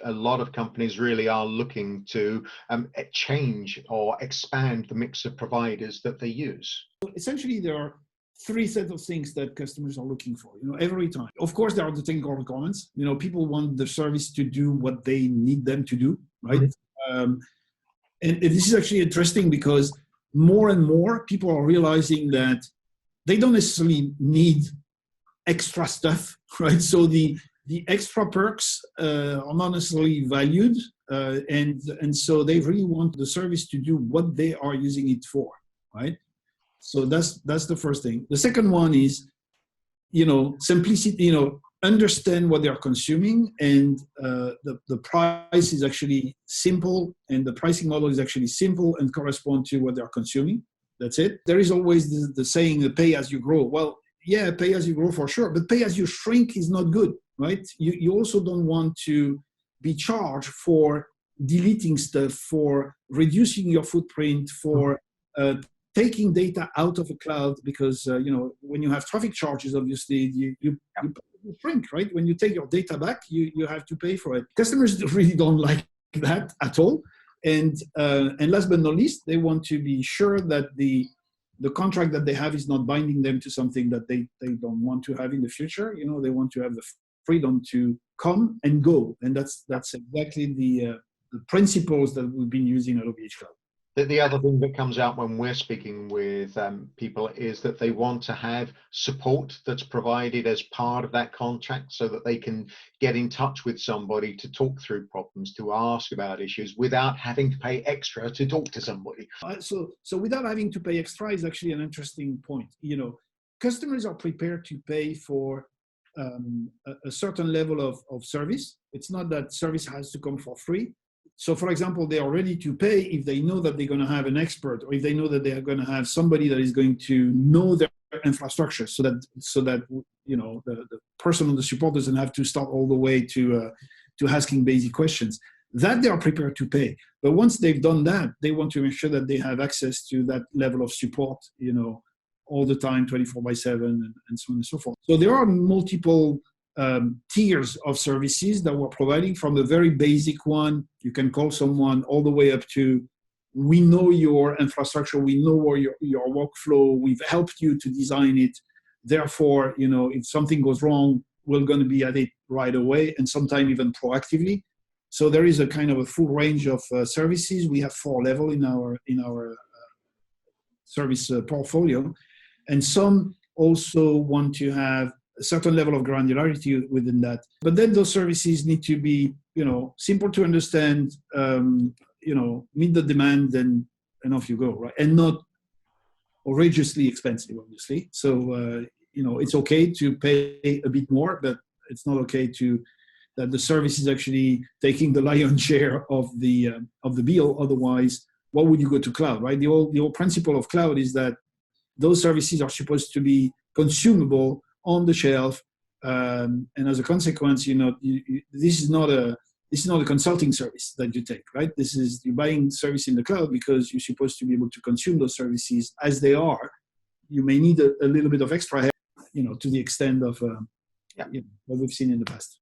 a lot of companies really are looking to change or expand the mix of providers that they use. Essentially, there are three sets of things that customers are looking for, every time. Of course, there are the technical requirements. People want the service to do what they need them to do, right? Mm-hmm. And this is actually interesting because more and more people are realizing that they don't necessarily need extra stuff, right? So the extra perks are not necessarily valued, and so they really want the service to do what they are using it for, right? So that's the first thing. The second one is, simplicity. Understand what they are consuming, and the price is actually simple, and the pricing model is actually simple and correspond to what they are consuming. That's it. There is always the saying, the pay as you grow. Well, yeah, pay as you grow for sure, but pay as you shrink is not good, right? You also don't want to be charged for deleting stuff, for reducing your footprint, for taking data out of a cloud, because when you have traffic charges, obviously you shrink, right? When you take your data back, you have to pay for it. Customers really don't like that at all. And last but not least, they want to be sure that the contract that they have is not binding them to something that they don't want to have in the future. They want to have the freedom to come and go, and that's exactly the principles that we've been using at OVHcloud. The other thing that comes out when we're speaking with people is that they want to have support that's provided as part of that contract, so that they can get in touch with somebody to talk through problems, to ask about issues without having to pay extra to talk to somebody. So without having to pay extra is actually an interesting point. Customers are prepared to pay for a certain level of service. It's not that service has to come for free. So, for example, they are ready to pay if they know that they're going to have an expert, or if they know that they are going to have somebody that is going to know their infrastructure, so that the person on the support doesn't have to start all the way to asking basic questions. That they are prepared to pay. But once they've done that, they want to make sure that they have access to that level of support, all the time, 24/7, and so on and so forth. So there are multiple tiers of services that we're providing, from the very basic one, you can call someone, all the way up to, we know your infrastructure, we know your workflow, we've helped you to design it. Therefore, if something goes wrong, we're going to be at it right away, and sometimes even proactively. So there is a kind of a full range of services. We have 4 levels in our service portfolio, and some also want to have a certain level of granularity within that. But then those services need to be, simple to understand, meet the demand, and off you go, right? And not outrageously expensive, obviously. So, it's okay to pay a bit more, but it's not okay that the service is actually taking the lion's share of the bill. Otherwise, why would you go to cloud, right? The whole principle of cloud is that those services are supposed to be consumable on the shelf, and as a consequence, this is not a consulting service that you take, right? You're buying service in the cloud because you're supposed to be able to consume those services as they are. You may need a little bit of extra help, to the extent of what we've seen in the past.